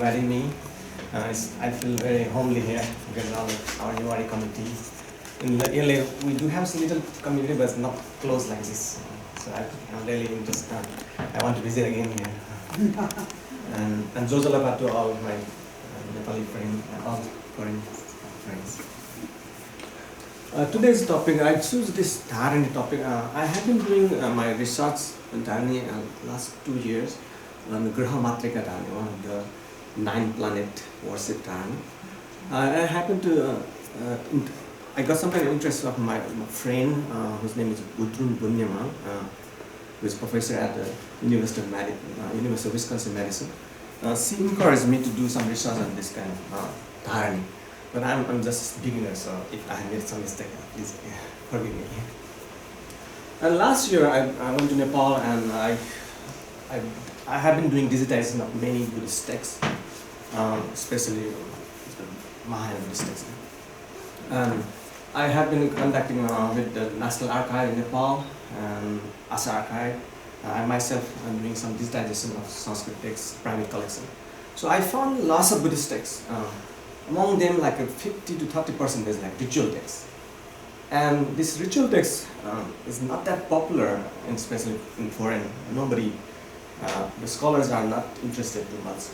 inviting me. I feel very homely here because our Newari community. In LA, we do have some little community, but it's not close like this. So I'm really interested. I want to visit again here. and Zojalaba to all my Nepali friends and all foreign friends. Today's topic, I choose this Dharani topic. I have been doing my research on Dharani last 2 years on the Graha Matrika Dharani, one of the 9 planet worship Dharani. I happen to, I got some kind of interest of my friend whose name is Udrun Bunyamal, who is professor at the University of Wisconsin Madison. She encouraged me to do some research on this kind of Dharani. But I'm just a beginner, so if I made some mistake, please forgive me. And last year I went to Nepal and I have been doing digitization of many Buddhist texts, especially the Mahayana Buddhist texts. And I have been conducting with the National Archive in Nepal and Asa Archive. I myself am doing some digitization of Sanskrit texts, primary collection. So I found lots of Buddhist texts. Among them, like 50 to 30% is like ritual texts. And this ritual text is not that popular, especially in foreign. Nobody, the scholars are not interested too much.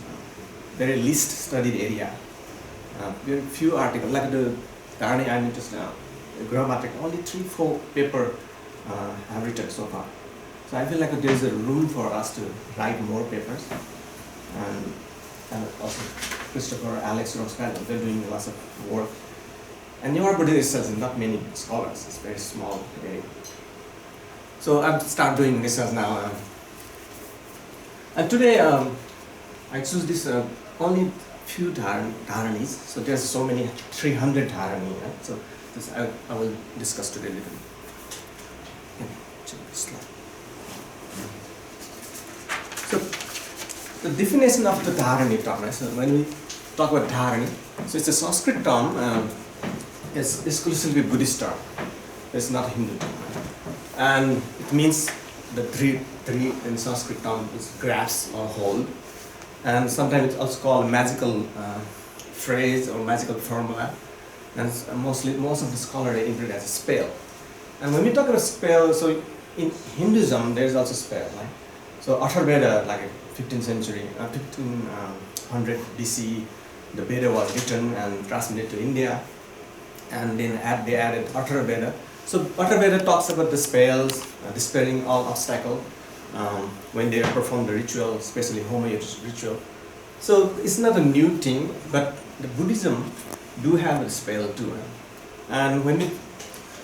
Very least studied area. Very few articles, like the Dharani I'm interested in, grammatic, only 3-4 paper have written so far. So I feel like there's a room for us to write more papers. And also Christopher, Alex, Roscal, they're doing lots of work. And Newari Buddhist is not many scholars, it's very small area. So I've started doing research now. And today I choose this only few Dharanis. So there's so many, 300 Dharani. Right? So this I will discuss today a little bit. Check this slide. So the definition of the Dharani term, right? So when we talk about Dharani, so it's a Sanskrit term, it's exclusively Buddhist term. It's not a Hindu term. And it means the three in Sanskrit term is grasp or hold. And sometimes it's also called a magical phrase or magical formula. And most of the scholars interpret it as a spell. And when we talk about spell, so in Hinduism there's also spell, right? So Atharvaveda, like 15th century, 1500 BC, the Veda was written and transmitted to India, and then they added Atharvaveda. So Atharvaveda talks about the spells, dispelling all obstacles when they perform the ritual, especially Homa ritual. So it's not a new thing, but the Buddhism do have a spell too. And when we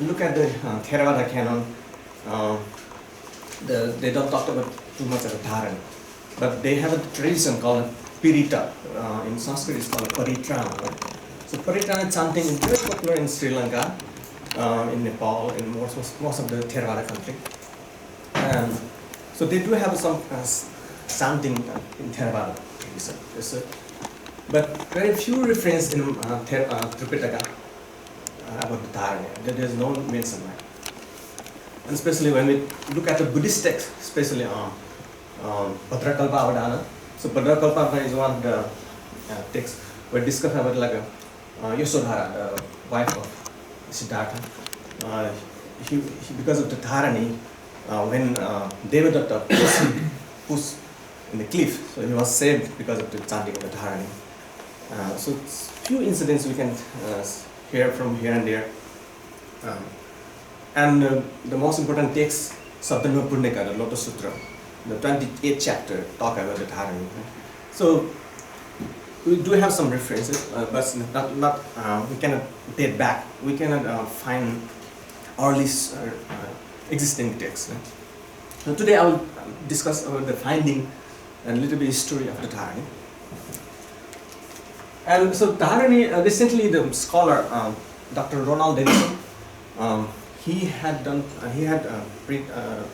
look at the Theravada canon, they don't talk about too much about Dharani. But they have a tradition called Pirita. In Sanskrit it's called Paritrana. Right? So Paritrana chanting is very popular in Sri Lanka, in Nepal, in most of the Theravada country. And so they do have some chanting in Theravada. But very few reference in Tripitaka about the Dharani. There is no mention. Right? And especially when we look at the Buddhist text, especially Bhadrakalpa Avadana. So Bhadrakalpa is one of the texts where discuss about like Yasodhara, the wife of Siddhartha. He because of the Dharani, when Devadatta pushed in the cliff, so he was saved because of the chanting of the Dharani. So few incidents we can hear from here and there. And the most important text, Sabdhanva Purnika, the Lotus Sutra, the 28th chapter, talk about the Dharani. So we do have some references, but not we cannot date back. We cannot find early existing texts. Right? So today I will discuss about the finding and a little bit history of the Dharani. And so Dharani, recently the scholar Dr. Ronald Denison, he had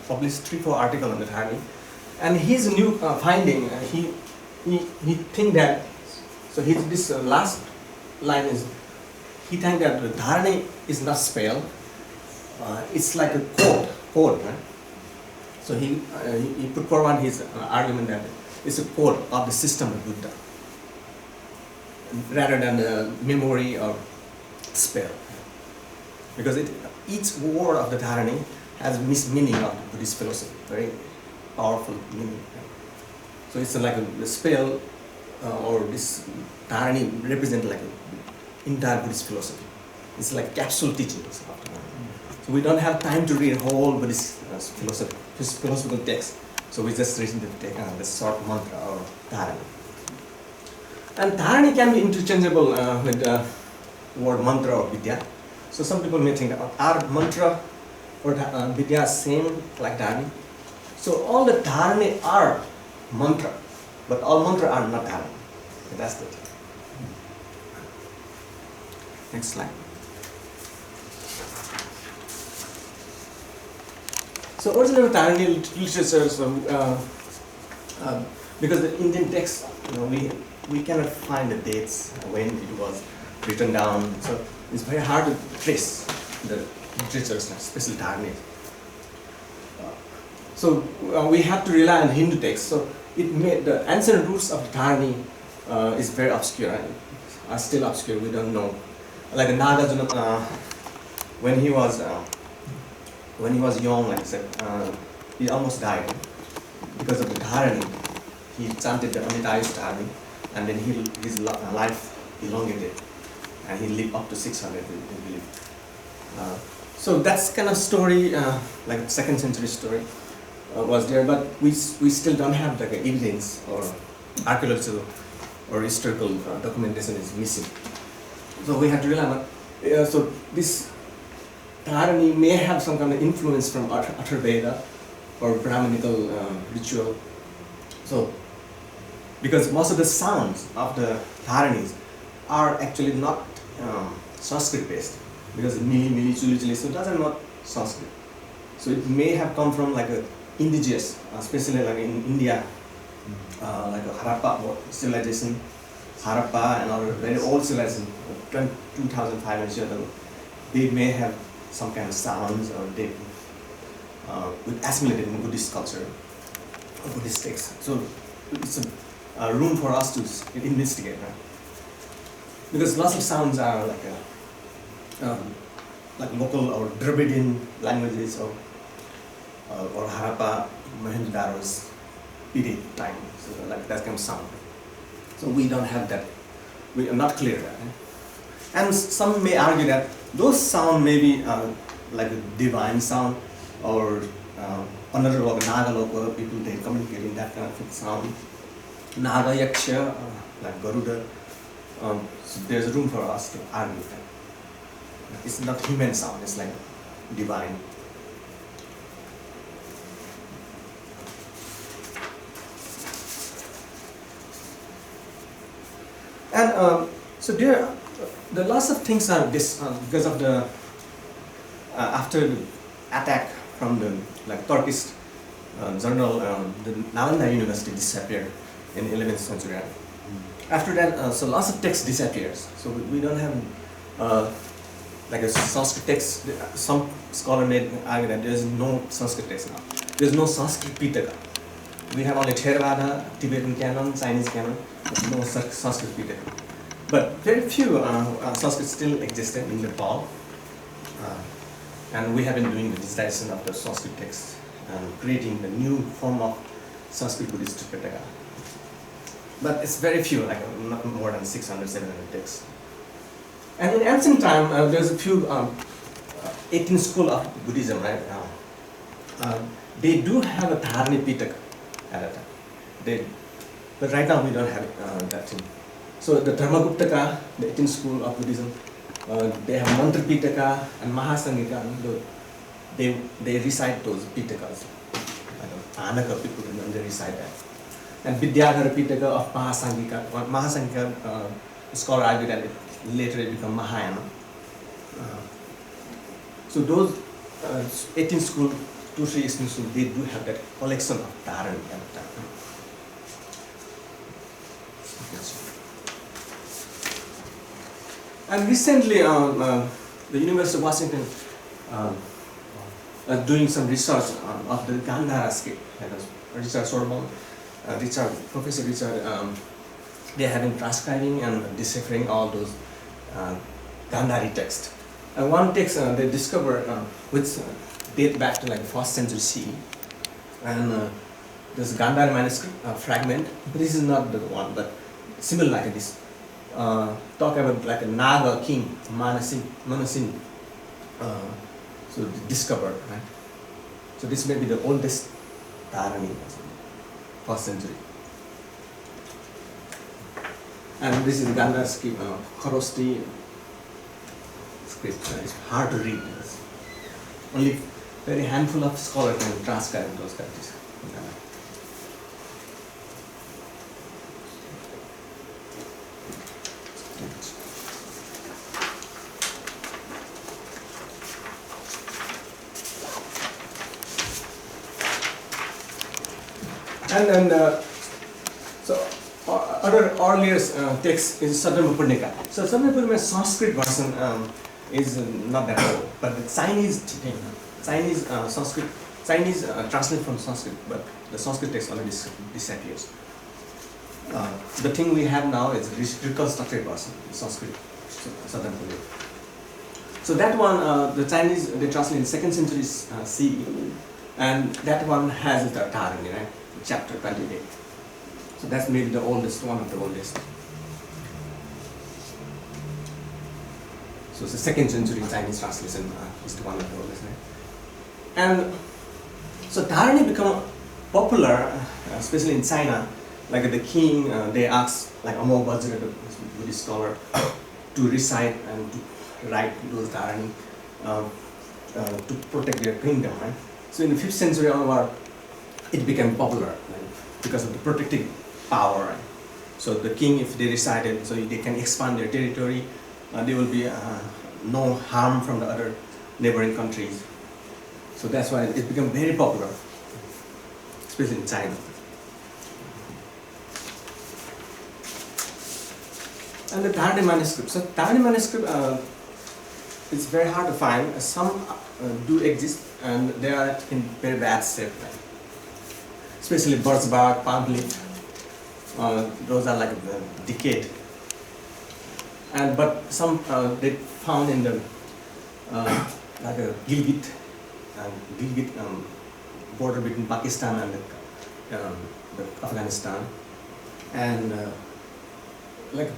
published 3-4 articles on the Dharani, and his new finding, he think that, so this last line is, he think that the Dharani is not spell, it's like a code, right? So he put forward his argument that it's a code of the system of Buddha. rather than memory or spell. Because each word of the Dharani has meaning of Buddhist philosophy, very powerful meaning. So it's like a spell or this Dharani represent like entire Buddhist philosophy. It's like capsule teachings. So we don't have time to read whole Buddhist philosophical text. So we just read the short mantra or Dharani. And Dharani can be interchangeable with the word mantra or vidya. So some people may think that our mantra or vidya is same like Dharani. So all the Dharani are mantra, but all mantra are not Dharani. That's the thing. Next slide. So original Dharani literature, because the Indian text, we cannot find the dates when it was written down. So it's very hard to trace the literature, especially Dharani. So we have to rely on Hindu text. So the ancient roots of Dharani is very obscure, are still obscure. We don't know. Like Nagarjuna, when he was young, like I said, he almost died because of the Dharani. He chanted the Amitayush Dharani, and then his life elongated, and he lived up to 600, we believe. So that's kind of story, like second century story was there, but we still don't have like evidence or archaeological or historical documentation is missing. So we have to rely on. So this Dharani may have some kind of influence from Atharvaveda or Brahmanical ritual. So, because most of the sounds of the Dharanis are actually not Sanskrit based, because mili, mili, chuli, chuli, so those are not Sanskrit. So it may have come from like a indigenous, especially like in India, like a Harappa civilization, Harappa and other very old civilization, 2,500 years ago. They may have some kind of sounds or they with assimilated in Buddhist culture or Buddhist text. So it's a room for us to investigate, right? Because lots of sounds are like local or Dravidian languages or Harappa, Mohenjo-daro's period time, so like that kind of sound. So we don't have that. We are not clear that. And some may argue that those sound may be like a divine sound or another local Naga local people, they communicate in that kind of sound. Naga Yaksha, like Garuda. So there's room for us to argue that. It's not human sound, it's like divine. And so the lots of things are this because of the after the attack from the Turkish general, the Nalanda University disappeared in 11th century. After that, so lots of text disappears. So we don't have like a Sanskrit text. Some scholar made argue that there is no Sanskrit text now. There is no Sanskrit Pitaka. We have only Theravada, Tibetan canon, Chinese canon, but no Sanskrit Pitaka. But very few Sanskrit still existed in Nepal, and we have been doing the digitization of the Sanskrit text and creating the new form of Sanskrit Buddhist Pitaka. But it's very few, like not more than 600, 700 texts. And in ancient time, there's a few 18th school of Buddhism, right? They do have a Dharani Pitaka at that time. But right now we don't have that thing. So the Dharmaguptaka, the 18th school of Buddhism, they have Mantra Pitaka and Mahasangika. They recite those Pitakas. Anaka people, they recite that. And Vidyadhara Pitaka of Mahasangika. Mahasangika scholar argue that later it become Mahayana. So those 18th school, 2-3 18th school, they do have that collection of Dharani at that time. And recently, the University of Washington doing some research of the Gandhara script. Richard Sorbonne, Professor Richard they have been transcribing and deciphering all those Gandhari texts. And one text they discovered which date back to like 1st century CE, and this Gandhari manuscript fragment. This is not the one, but similar like this. Talk about like a Naga king, Manasin. So discovered, right? So this may be the oldest Dharani, 1st century. And this is the Gandhar script, Kharosti script. It's hard to read. Only very handful of scholars can transcribe those characters. And then, so other earlier text is Sadharma Purnika. So Sadharma Purnika Sanskrit version is not that old, but the Chinese Sanskrit, Chinese translate from Sanskrit, but the Sanskrit text already disappears. The thing we have now is reconstructed version, Sanskrit, Sadharma Purnika. So that one, the Chinese, they translate in 2nd century CE, and that one has the Dharani, right? Chapter 28. So that's maybe the oldest, one of the oldest. So it's the 2nd century Chinese translation is the one of the oldest, right? And so Dharani become popular, especially in China. Like the king, they ask like Amo Vajra, the Buddhist scholar, to recite and to write those Dharani to protect their kingdom, right? So in the 5th century onward, it became popular, like, because of the protective power. Right? So the king, if they recited, so they can expand their territory, there will be no harm from the other neighboring countries. So that's why it became very popular, especially in China. And the Dharani manuscript. So Dharani manuscript is very hard to find. Some do exist, and they are in very bad shape. Right? Especially birch bark, palm leaf, those are like decayed. And but some they found in the like a Gilgit border between Pakistan and the Afghanistan, and like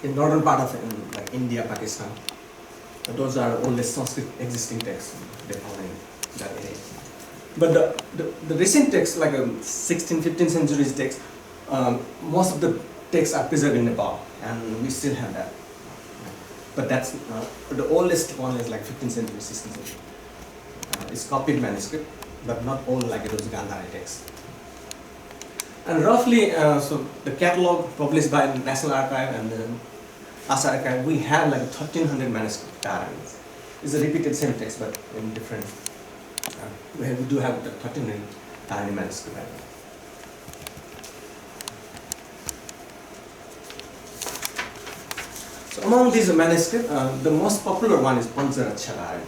in northern part of like India, Pakistan. Those are oldest Sanskrit existing texts they found in that area. But the recent texts, like 16th, 15th centuries texts, most of the texts are preserved in Nepal, and we still have that. But that's the oldest one is like 15th century, 16th century. It's copied manuscript, but not all like those Gandhari texts. And roughly, so the catalog published by National Archive and the Asa Archive, we have like 1,300 manuscript Dharanis. It's a repeated same text, but in different. We do have the 1,300 Dharani manuscript. So among these manuscripts, the most popular one is Pancharaksha Dharani,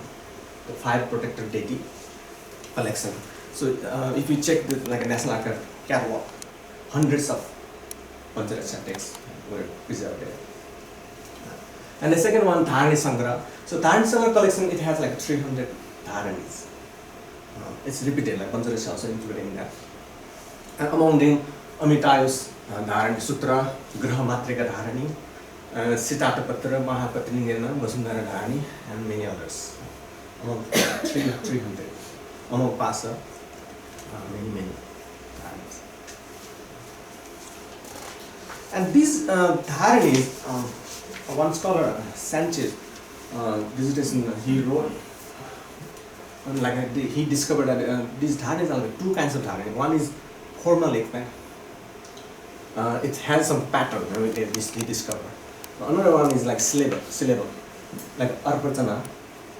the 5 protector deity collection. So if you check the like a National Archive catalog, hundreds of Pancharaksha texts were preserved there. And the second one, Dharani Sangra. So Dharani Sangra collection, it has like 300 Dharanis. It's repeated, like Pancharaksha also included in that. And among them, Amitayus Dharani Sutra, Graha Matrika Dharani, Sitatapatra, Mahapatrinena, Vasundhara Dharani, and many others. Among 300. Among Pasa, many Dharanis. And these Dharanis, one scholar, Sanchez, dissertation he wrote, and like he discovered that these Dharanis are like 2 kinds of Dharani. One is formalic, it has some pattern he discovered. Another one is like syllable, like Arpachana,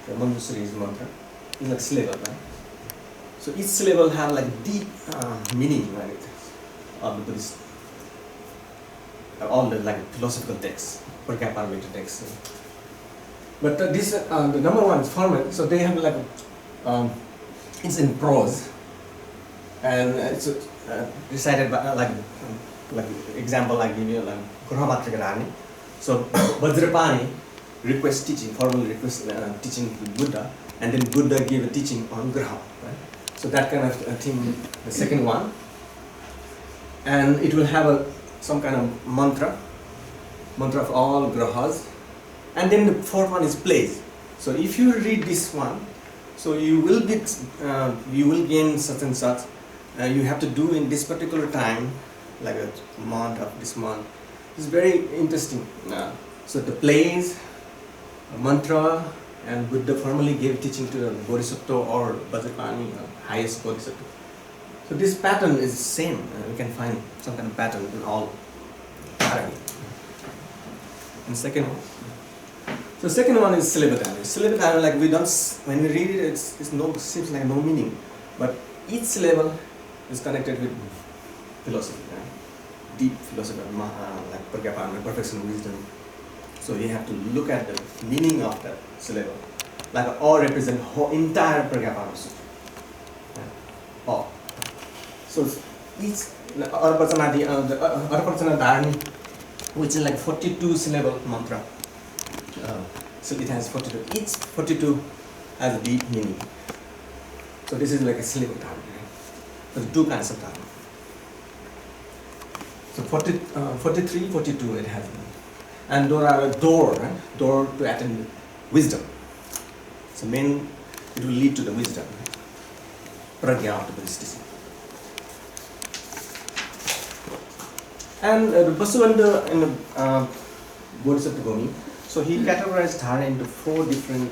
the Manjusri's mantra, is like syllable. Right? So each syllable have like deep meaning, right, of the Buddhist, all the like philosophical texts, Paramahansa texts. But this the number one is formal, so they have like it's in prose, and it's recited by like like example I give you, like Grahamatrika Dharani. So Vajrapani request teaching, formal request teaching to Buddha, and then Buddha gave a teaching on Graha. Right? So that kind of thing, the second one. And it will have some kind of mantra of all grahas. And then the fourth one is place. So if you read this one, so you will gain such and such. You have to do in this particular time, like a month of this month. It's very interesting. So the place, mantra, and Buddha formally gave teaching to the Bodhisattva or Vajrapani, highest Bodhisattva. So this pattern is the same. You can find some kind of pattern in all Dharani. And second one. So second one is syllabus. Syllabus, like we don't, when we read it, it seems like no meaning. But each syllable is connected with philosophy, right? Deep philosophy, like Pragyapana, perfection, wisdom. So you have to look at the meaning of that syllable. Like all represent whole entire Pragyapana Sutra. Right? All. So each Arapachana Dharani, which is like 42 syllable mantra. So it has 42. Each 42 has a deep meaning. So this is like a syllable dharma. Right? There's two kinds of dharma. So 43, 42 it has. And there are a door, right? Door to attain wisdom. So it will lead to the wisdom. Pragya of the Buddhist. And the Vasubandhu in the Bodhisattva Goni, so he categorized Dharana into four different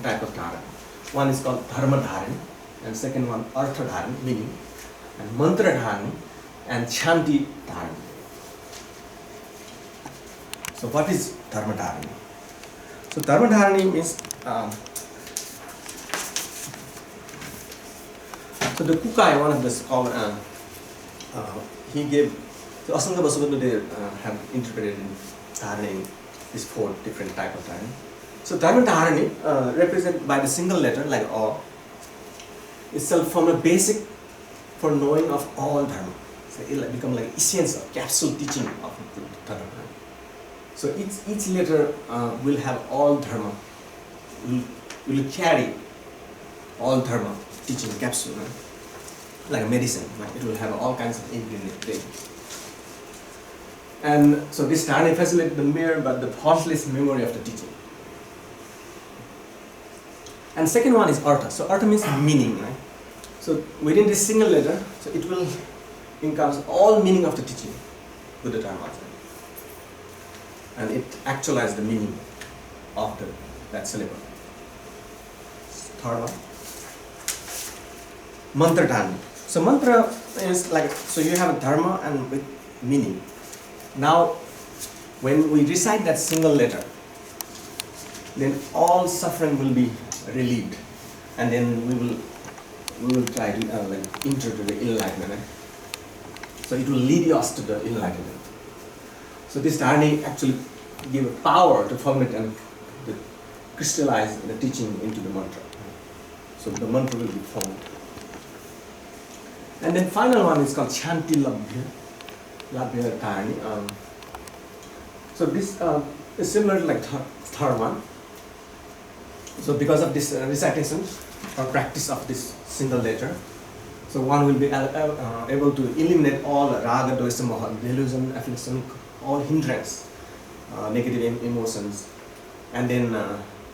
types of Dharana. One is called Dharma Dharana, and second one Artha Dharana, meaning, and Mantra Dharana, and Chanti Dharana. So what is Dharma Dharana? So Dharma Dharana means, so the Kukai, one of the scholars, he gave, so Asanga Vasubandhu, they have interpreted Dharana in these four different types of Dharana. So Dharma Dharana represented by the single letter like O itself form a basic for knowing of all Dharma. So it will become like essence of capsule teaching of the Dharma. So each letter will have all Dharma, will carry all Dharma teaching capsule, right? Like a medicine, right? It will have all kinds of ingredients. And so this Dharana facilitates the mere but the faultless memory of the teaching. And second one is Artha. So Artha means meaning, right? So within this single letter, so it will encompass all meaning of the teaching, Buddha Dharma. And it actualizes the meaning of that syllable. Third one. Mantra Dharma. So mantra is like, so you have a dharma and with meaning. Now, when we recite that single letter, then all suffering will be relieved, and then we will try to enter to the enlightenment. So it will lead us to the enlightenment. So this Dharani actually give a power to formulate and to crystallize the teaching into the mantra. So the mantra will be formed. And then final one is called Chanti Labhya Dharani. So this is similar to like third one. So because of this recitation or practice of this single letter, so one will be able to eliminate all raga, dosa, moha, delusion, affliction, all hindrance, negative emotions, and then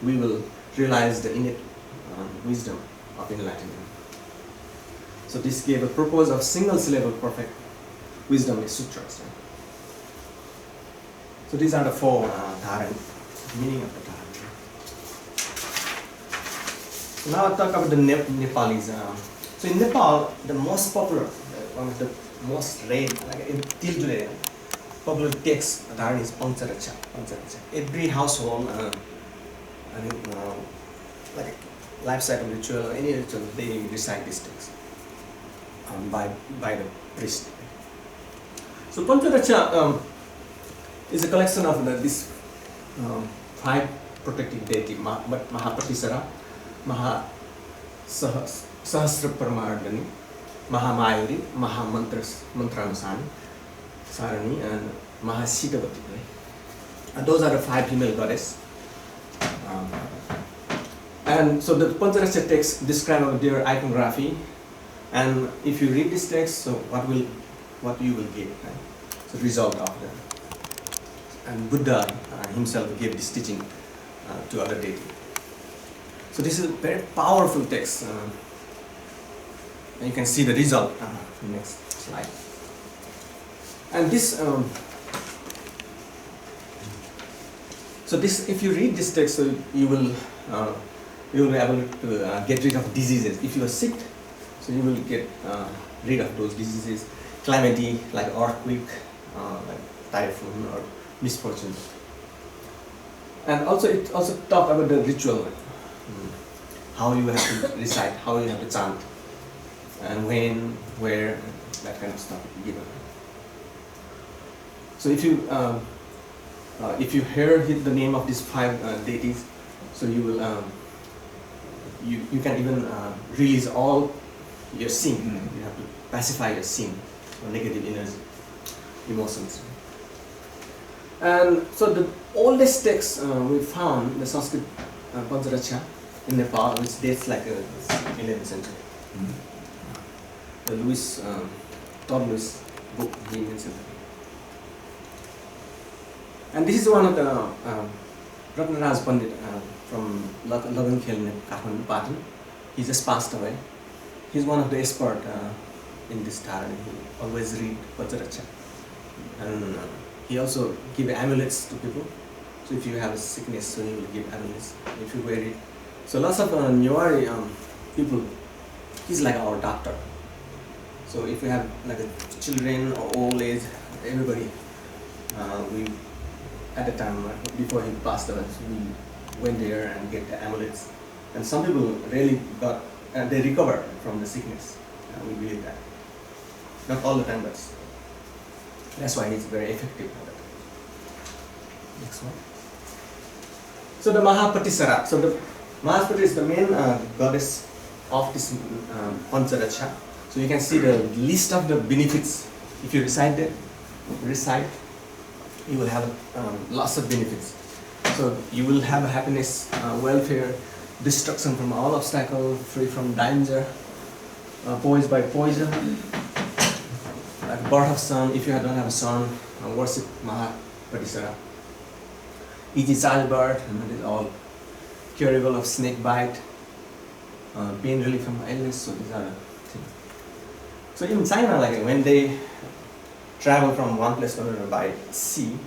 we will realize the innate wisdom of enlightenment. So this gave a purpose of single syllable perfect wisdom sutras. Right? So these are the four Dharana, meaning of the Dharana. So now I'll talk about the Nepalese. So in Nepal, the most popular, one of the most read, like till today, popular text Dharani is Pancharacha. Every household, like a life cycle ritual or any ritual, they recite this text by the priest. So Pancharacha is a collection of these 5 protective deity, Mahapratisara, Sahasra Paramardhani, Mahamayuri, Mantrasani, Dharani, and Mahasitavati. Right? And those are the 5 female goddesses. And so the Pancharaksha text describe their iconography, and if you read this text, so what you will get, right? So result of that. And Buddha himself gave this teaching to other deities. So this is a very powerful text. And you can see the result. Next slide. And this, so this, if you read this text, so you will be able to get rid of diseases. If you are sick, so you will get rid of those diseases, calamity like earthquake, like typhoon or misfortune. And also it also talk about the ritual, how you have to recite, how you have to chant, and when, where, that kind of stuff given. So if you hear the name of these 5 deities, so you will you can even release all your sin. You have to pacify your sin or negative energy, emotions. And so the oldest text we found, the Sanskrit Pancharaksha in Nepal, which dates like 11th century. The Louis book, he mentioned that. And this is one of the Ratnaraj Pandit from Lagankhel, Kathmandu, Patan. He just passed away. He's one of the experts in this Dharani. He always read Pancharaksha. And he also give amulets to people. So if you have a sickness, so he will give amulets if you wear it. So lots of Newari people, he's like our doctor. So if you have like children or old age, everybody, we at the time before he passed away, so we went there and get the amulets. And some people really got, they recovered from the sickness. We believe that. Not all the time, but that's why it's very effective. Next one. So the Mahapatisara. So the Mahapati is the main goddess of this Pancharaksha. So you can see the list of the benefits. If you recite, you will have lots of benefits. So you will have happiness, welfare, destruction from all obstacles, free from danger, poised by poison, like birth of son. If you don't have a son, worship Mahapatisara. Easy childbirth, and that is all. Curable of snake bite, pain relief from illness. So these are the things. So in China, like when they travel from one place to another by sea,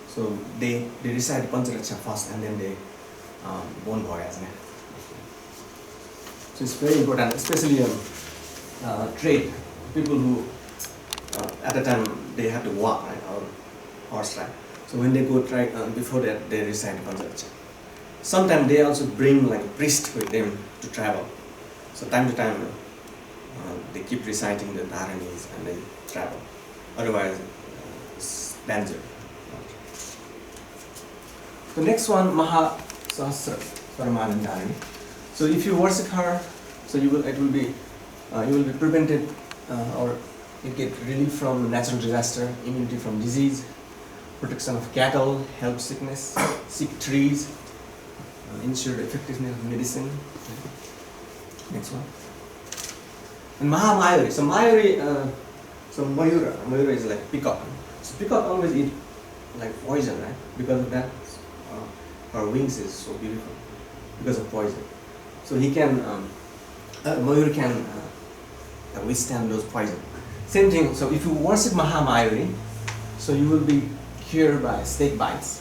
so they recite Pancharaksha first and then they go on voyage. So it's very important, especially trade people who at the time they have to walk, right, or horse ride. So when they go try before that they recite Pancharaksha. Sometimes they also bring like a priest with them to travel. So time to time they keep reciting the Dharanis and they travel. Otherwise, it's danger. The next one, Mahasahasra Paramanand Dharani. So if you worship her, so you will be prevented or you get relief from natural disaster, immunity from disease, protection of cattle, help sickness, sick trees, ensure the effectiveness of medicine. Next one. And Mahamayuri. So Mayuri, Mayura is like peacock. So peacock always eat like poison, right? Because of that, her wings is so beautiful because of poison. So he can, Mayuri can withstand those poison. Same thing. So if you worship Mahamayuri, so you will be cured by snake bites,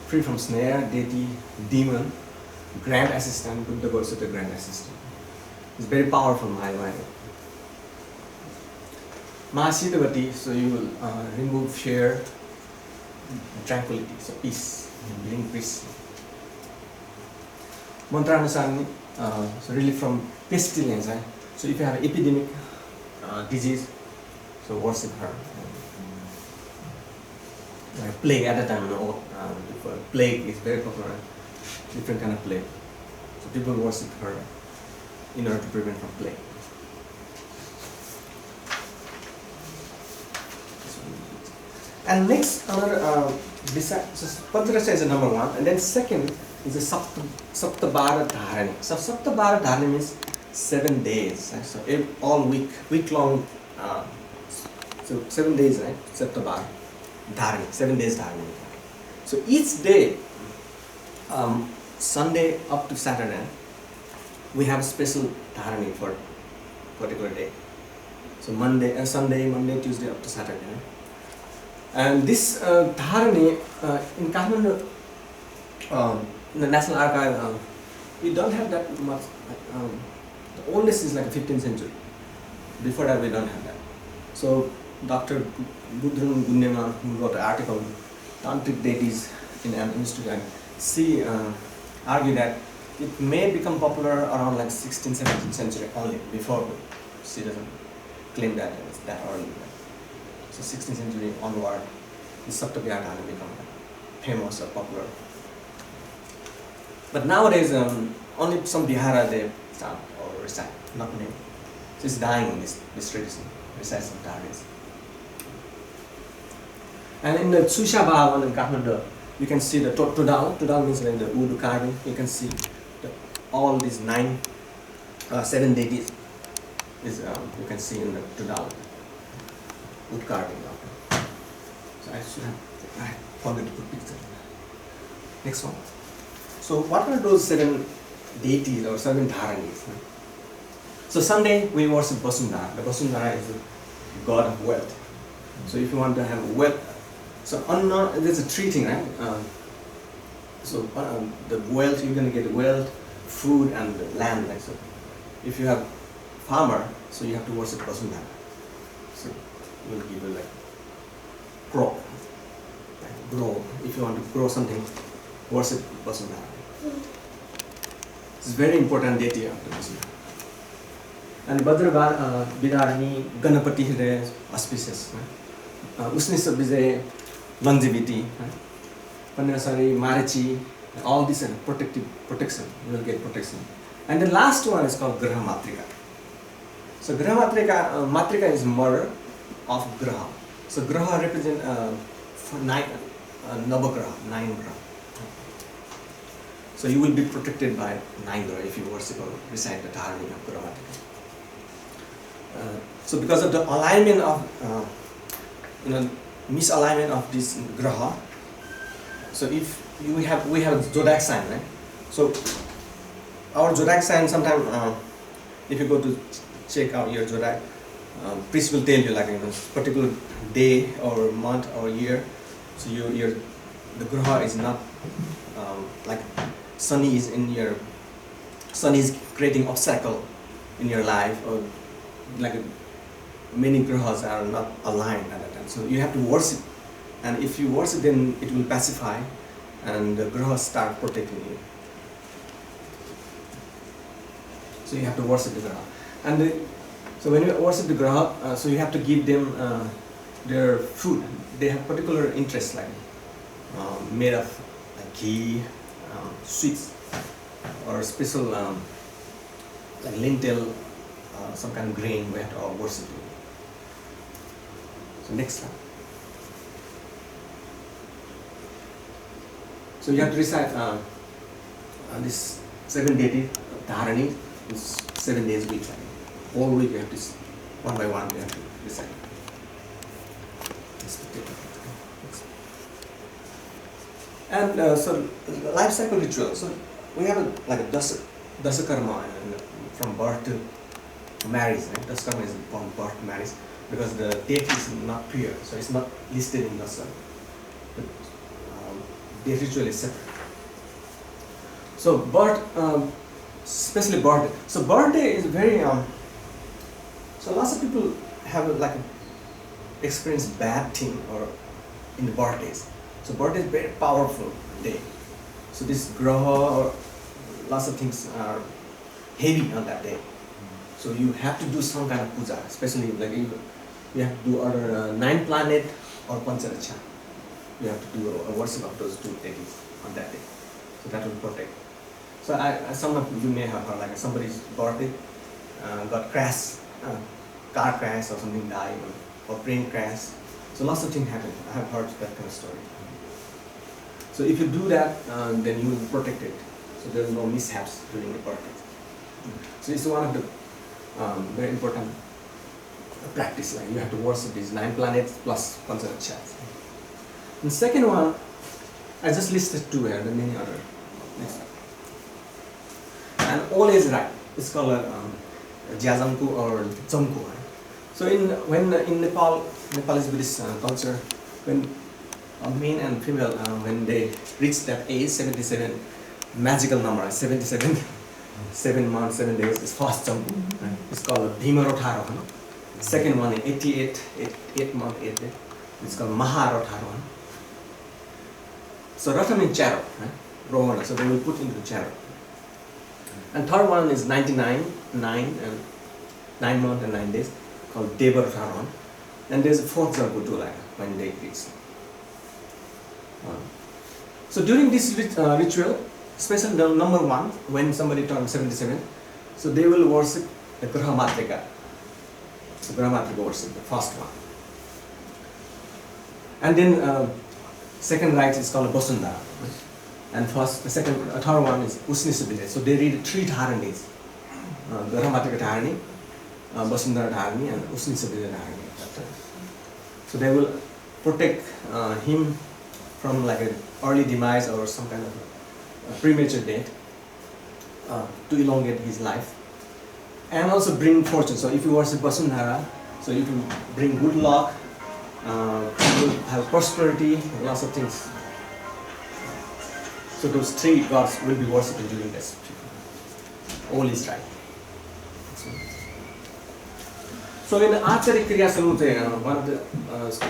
free from snare, deity, demon, grand assistant. Buddha goes to the grand assistant. It's very powerful Mahamayuri. Mahasitavati, so you will remove fear, tranquility, so peace, bring peace. Mantranasani, so relief from pestilence, right? So if you have epidemic disease, so worship her. Like plague at the time, plague is very popular, different kind of plague. So people worship her in order to prevent from plague. And next, another besides, so Padrasha is the number one, and then second is the Saptabara Dharani. So Saptabara Dharani means 7 days. Right? So all week long. So 7 days, right? Saptabara Dharani, 7 days Dharani. So each day, Sunday up to Saturday, we have a special Dharani for particular day. So Sunday, Monday, Tuesday up to Saturday. Right? And this Dharani in Kathmandu, in the National Archive, we don't have that much. The oldest is like 15th century. Before that, we don't have that. So Dr. Budran Gunnema, who wrote an article, Tantric Deities in an Institute, she argued that it may become popular around like 16th, 17th century only. Before, she doesn't claim that it's that early. So 16th century onward, the Saptabara Dharani become famous or popular. But nowadays, only some Bihara they chant or recite, not many. So it's dying in this tradition, recite some Dharanis. And in the Tsusha Bhavan in Kathmandu, you can see the Tudal. Tudal means like the wood carving. You can see all these 7 deities is you can see in the Tudal wood carving. So I forgot to put picture. Next one. So what are those 7 deities or 7 Dharanis? So Sunday we worship Vasundhara. The Vasundhara is the god of wealth. So if you want to have wealth, so there's a three thing, right? The wealth, you're gonna get wealth, food, and the land. Right? So if you have farmer, so you have to worship Vasundhara. So it will give you like crop, grow. If you want to grow something, worship Vasundhara. It's very important deity of the Vasundhara. And Bhadra Bidarani, Ganapati is auspicious. Usnisa Vijay, longevity. Panasari, Marichi, all this are protection. You will get protection. And the last one is called Graha Matrika. So Graha Matrika is mother of Graha. So Graha represent 9 Navagraha, 9 Graha. So you will be protected by 9 Graha if you worship or recite the Dharani of Graha Matrika. So because of the alignment of misalignment of this Graha, so if we have zodiac sign, right? So our zodiac sign sometimes if you go to check out your zodiac, priest will tell you like particular day or month or year. So the Graha is not like Sun is creating obstacle in your life, or like many grahas are not aligned at that time. So you have to worship, and if you worship, then it will pacify, and the grahas start protecting you. So you have to worship the graha, and so when you worship the graha, so you have to give them their food. They have particular interests, like made of ghee, sweets, or special like lentil, some kind of grain. We have to worship it. So next slide. So you have to recite this 7 deity Dharani, 7 days a week. Whole week you have to, one by one, you have to recite. And so life cycle ritual. So we have like a dasakarma, from birth to marriage. Right? Dasakarma is from birth to marriage, because the date is not clear, so it's not listed in Dasa. But date ritual is separate. So birth, especially birthday. So birthday is very. So lots of people have like experience bad thing or in the birthdays. So birthday is very powerful day. So this graha or lots of things are heavy on that day. So you have to do some kind of puja, especially like you have to do other 9 planet or pancharacha. You have to do a worship of those 2 deities on that day. So that will protect. So some of you may have heard like somebody's birthday got crash, car crash or something died, or plane crash. So lots of things happen. I have heard that kind of story. So if you do that, then you will protect it. So there is no mishaps during the birth. So it's one of the very important practice. Like you have to worship these 9 planets plus Pancharaksha. The second one, I just listed 2 here, the many other. Next. And all is right. It's called Jazamku or Chamku. So in Nepal, Nepalese Buddhist culture, when a male and female, when they reach that age, 77, magical number, 77, 7 months, 7 days, is first Chamku. Right? It's called Bhimarotharo. Second one is 88, 8 months, 8 days. It's called Maharotharo. So Ratha means chariot, right? Rohana, so they will put into the chariot. And third one is 99, 9 months and 9 days, called Devarotharon. And there's a fourth Jambu too, like when they reach. So during this ritual, especially the number 1, when somebody turns 77, so they will worship the Graha Matrika. So Graha Matrika worship, the first one. And then second rite is called Vasundhara. And third one is Usnisubhide. So they read 3 Dharanis. Graha Matrika Dharani, Vasundhara Dharani, and Usnisubhide Dharani. So they will protect him from like an early demise or some kind of a premature death to elongate his life. And also bring fortune. So if you worship Vasundhara, so you can bring good luck, you will have prosperity, lots of things. So those 3 gods will be worshipped during this. All is right. So in the Acharya Kriya Samudaya, one of the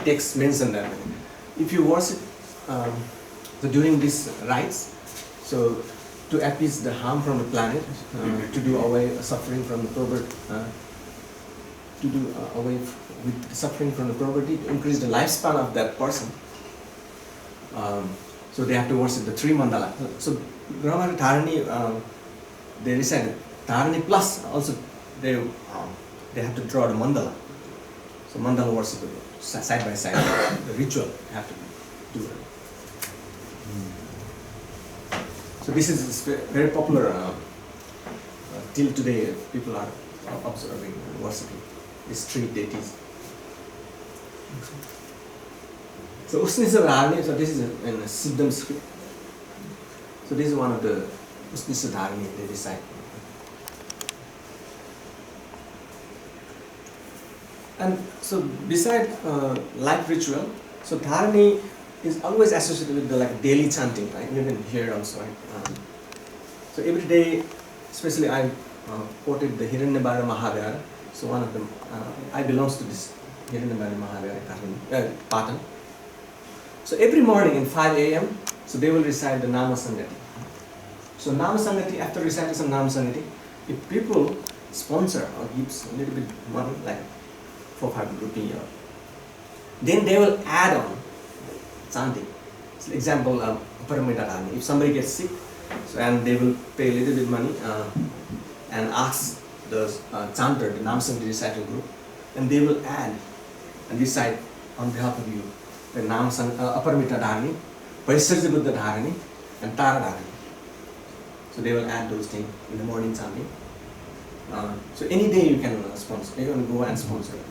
texts mentioned that if you worship so during these rites, so to appease the harm from the planet, to do away suffering from the poverty, to do away with suffering from the poverty, to increase the lifespan of that person. So they have to worship the 3 mandala. So Graha Dharani, they recite Dharani plus also they have to draw the mandala. So mandala worship side by side. The ritual have to do it. So this is very popular till today. People are observing and worshipping these 3 deities. So Usnisa Dharani, so this is in a Siddham script. So this is one of the Usnisa Dharani they recite. And so beside life ritual, so Dharani is always associated with the like daily chanting, right? Even here also, right? So every day, especially I quoted the India and Nepal Mahavihara. So one of them, I belongs to this India and Nepal Mahavihara Patan. So every morning in 5 a.m., so they will recite the Nama Sangati. So Nama Sangati, after reciting some Nama Sangati, if people sponsor or gives a little bit money, like 4-5 rupees, then they will add on chanting. So example, Paramita Dharani. If somebody gets sick, so and they will pay a little bit money and ask the chanter, the Nama Sangati recital group, and they will add and recite on behalf of you the Nama Aparamita Dharani, Vaisarja Buddha Dharani, and Tara Dharani. So they will add those things in the morning chanting. So any day you can sponsor, you can go and sponsor it.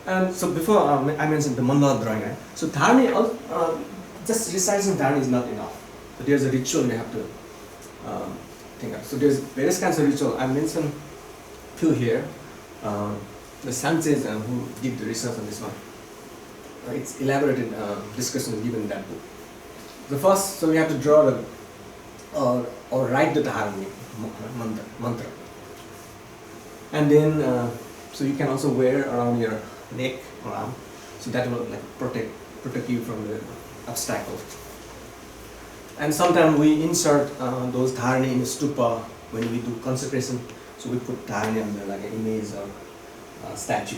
And so before I mentioned the mandala drawing, right? So Dharani, just reciting Dharani is not enough. So there's a ritual you have to think of. So there's various kinds of ritual. I mentioned few here. The Sanchez who did the research on this one. It's elaborated discussion given in that book. The first, so we have to draw the or write the Dharani mantra. And then, so you can also wear around your neck or arm, so that will like protect you from the obstacle. And sometimes we insert those Dharani in the stupa when we do consecration. So we put Dharani under like an image or statue.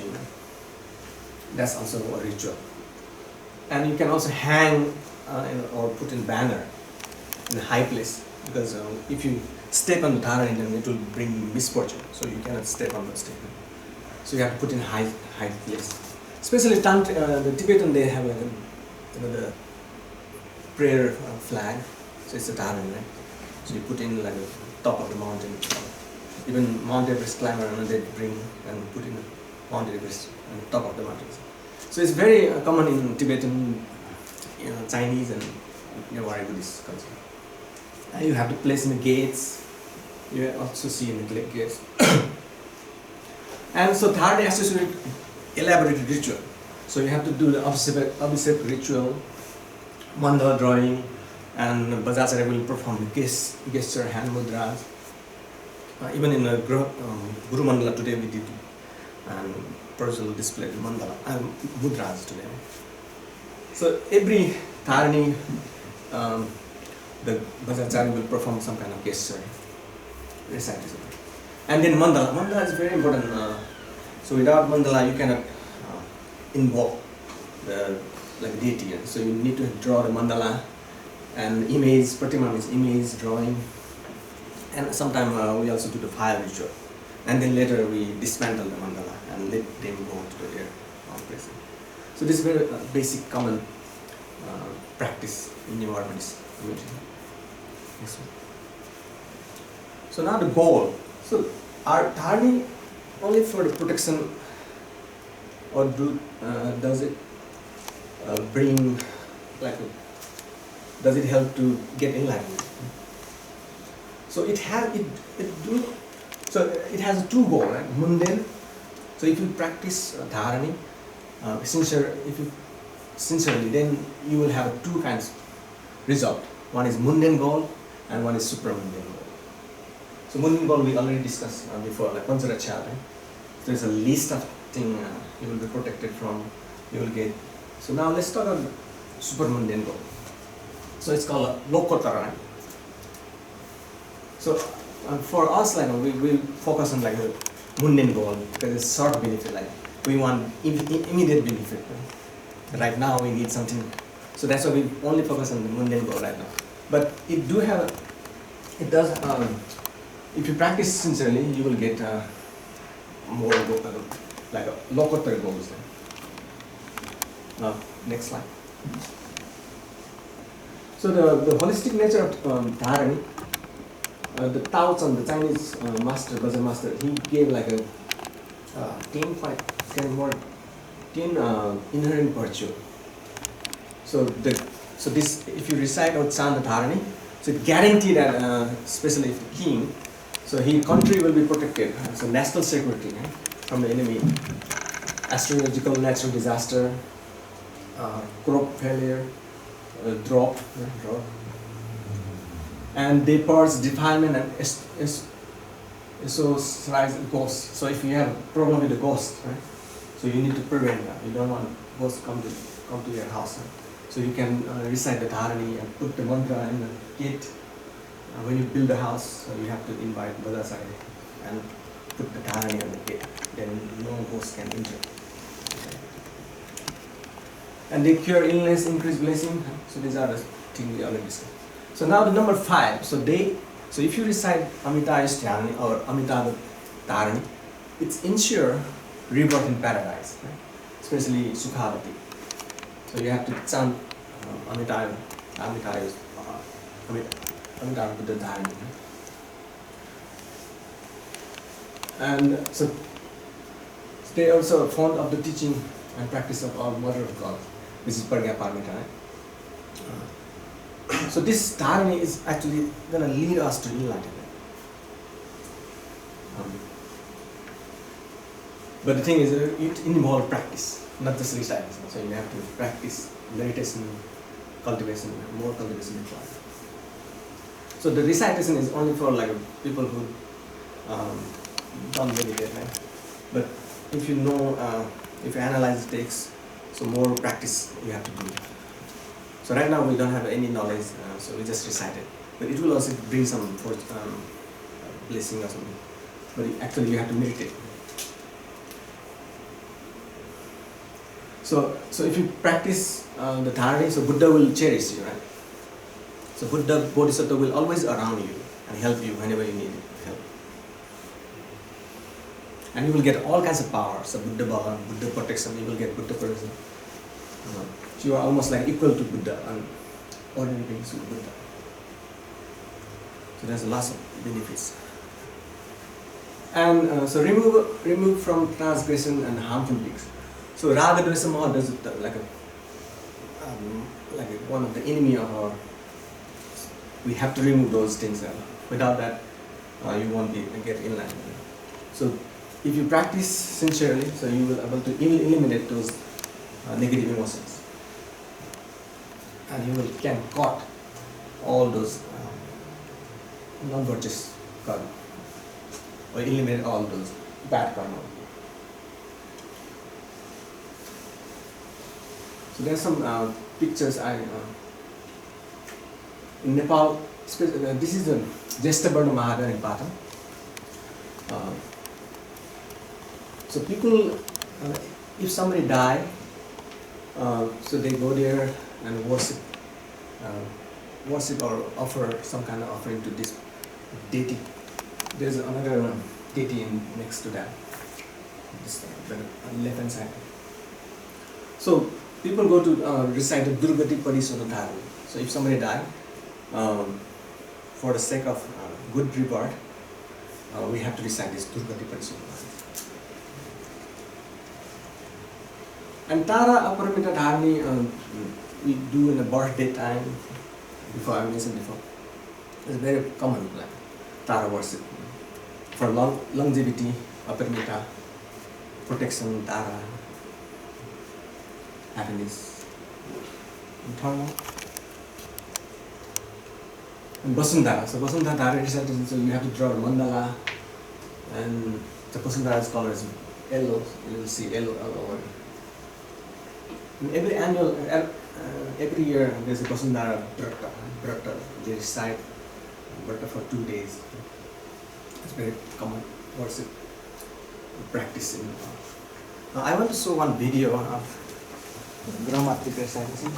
That's also a ritual. And you can also hang or put in banner in a high place, because if you step on the Dharani, then it will bring misfortune. So you cannot step on the statement. So you have to put in high place. Especially the Tibetan, they have like the prayer flag. So it's a Dharani, right? So you put in like the top of the mountain. Even Mount Everest climber, they bring and put in Mount Everest on the top of the mountains. So it's very common in Tibetan, Chinese and Nepali Buddhist culture. And you have to place in the gates. You also see in the gates. And so Dharani associated with elaborate ritual. So you have to do the Abhiषेक ritual, mandala drawing, and Bajacharya will perform gesture, hand mudras. Even in the Guru Mandala today we did, and person will display the mandala and mudras today. So every Dharani, the Bajacharya will perform some kind of gesture, recitation. And then mandala. Mandala is very important. So without mandala, you cannot invoke the deity. So you need to draw the mandala and image. Pratima means image drawing. And sometimes we also do the fire ritual. And then later we dismantle the mandala and let them go to their place. So this is very basic common practice in the Buddhist community. Next one. So now the goal. So are Dharani only for the protection, or does it bring does it help to get enlightenment? So it has two goals, right? Mundane. So if you practice Dharani, sincerely, then you will have two kinds of result. One is mundane goal and one is supramundane goal. So mundane goal we already discussed before, like Pancharacha, right? So there's a list of things you will be protected from, you will get. So now let's talk about supramundane goal. So it's called Lokotara, right? So for us, we will focus on the mundane goal because it's short benefit. We want immediate benefit. Right now we need something, so that's why we only focus on the mundane goal right now. But it does. If you practice sincerely, you will get more like a Lokotara goals. Now next slide. So the holistic nature of Dharani. The Tao Tzu, the Chinese master, Buddhist master, he gave like a 10 inherent virtue. So this, if you recite or chant the Dharani, so it guarantee that, especially if the king, so his country will be protected. So national security, right, from the enemy, astrological natural disaster, crop failure, drought. And they purge defilement and exorcise ghosts. So if you have a problem with the ghost, right, so you need to prevent that. You don't want ghosts to come to your house. Right? So you can recite the Dharani and put the mantra in the gate. When you build a house, you have to invite Bajacharya and put the Dharani on the gate. Then no ghost can enter. And they cure illness, increase blessing. So these are the things we already discussed. So now the number 5. So if you recite Amitabha Dharani or Amitabha Dharani, it's ensure rebirth in paradise, right? Especially Sukhavati. So you have to chant Amitabha Buddha Dharani. Right? And so they also fond of the teaching and practice of our Mother of God, which is Prajna Paramita. Right? So this Dharani is actually going to lead us to enlightenment. But the thing is, it involves practice, not just recitation. So you have to practice meditation, cultivation, more cultivation required. So the recitation is only for people who don't meditate, right? But if you know, if you analyze the text, so more practice you have to do. So right now we don't have any knowledge, so we just recite it. But it will also bring some blessing or something. But actually you have to meditate. So if you practice the Dharani, so Buddha will cherish you, right? So Buddha, Bodhisattva will always around you and help you whenever you need help. and you will get all kinds of powers. So Buddha Bala, Buddha protection, you will get Buddha protection. So you are almost like equal to Buddha and ordinary beings with Buddha. So there's lots of benefits. And so remove from transgression and harmful deeds. So Raga Dvesa Moha does it like one of the enemy of our. We have to remove those things. Without that, you won't get enlightened. So if you practice sincerely, so you will be able to eliminate those negative emotions, and you can cut all those non-virtuous karma, or eliminate all those bad karma. So there's some pictures in Nepal. This is the Jesta Varna Mahayana in Patan. So people, if somebody die, so they go there and worship or offer some kind of offering to this deity. There's another deity next to that, this on the left hand side. So people go to recite the Durgati Parisona Dharani. So if somebody die, for the sake of good reward, we have to recite this Durgati Parisona Dharani. And Tara Aparamita Dharani we do in the birthday time, before I mentioned before. It's very common, like Tara worship. For longevity, Aparamita, protection, Tara, happiness, eternal. And Vasundhara. So Vasundhara recitation, so you have to draw a mandala, and the Vasundhara's color is yellow. You will see yellow all over. And every year there's a Vasundhara Brata. They recite Brata for 2 days. It's very common worship practice in Nepal. Now I want to show one video of Grahamatri recitation.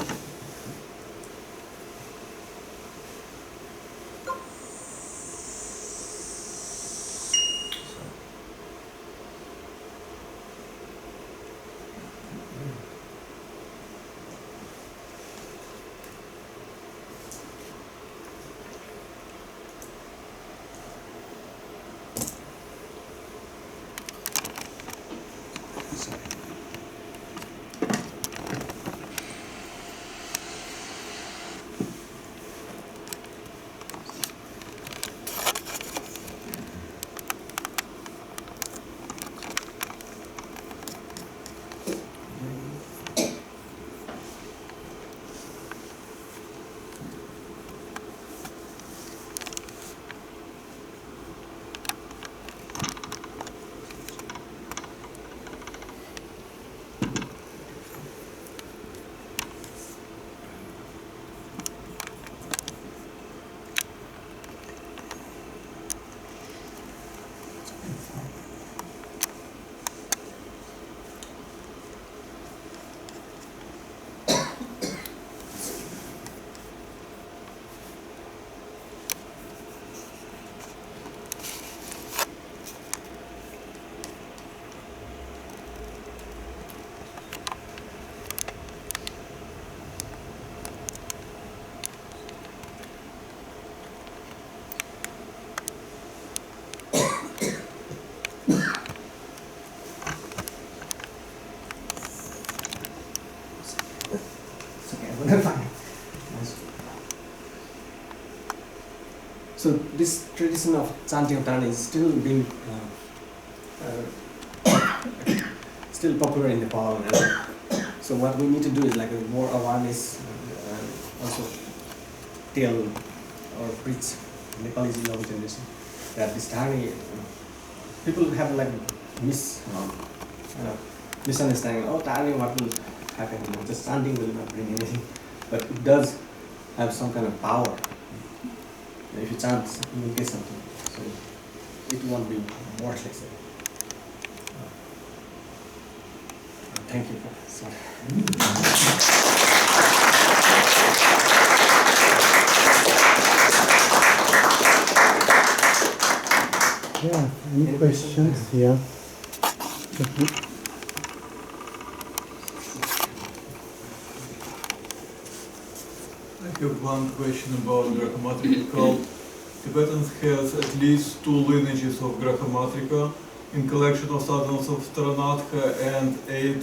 So this tradition of chanting of Dharani is still being still popular in Nepal. So what we need to do is like more awareness, also tell or preach Nepalese young generation that this Dharani, people have like misunderstanding. Oh, Dharani, what will happen? Just chanting will not bring anything, but it does have some kind of power. If you chant, you will get something. So it won't be worthless. Thank you. Sorry. Yeah, any questions? Yeah. I have one question about Grahamatrika called Tibetans has at least 2 lineages of Grahamatrika in collection of sadhanas of Staranatha and 8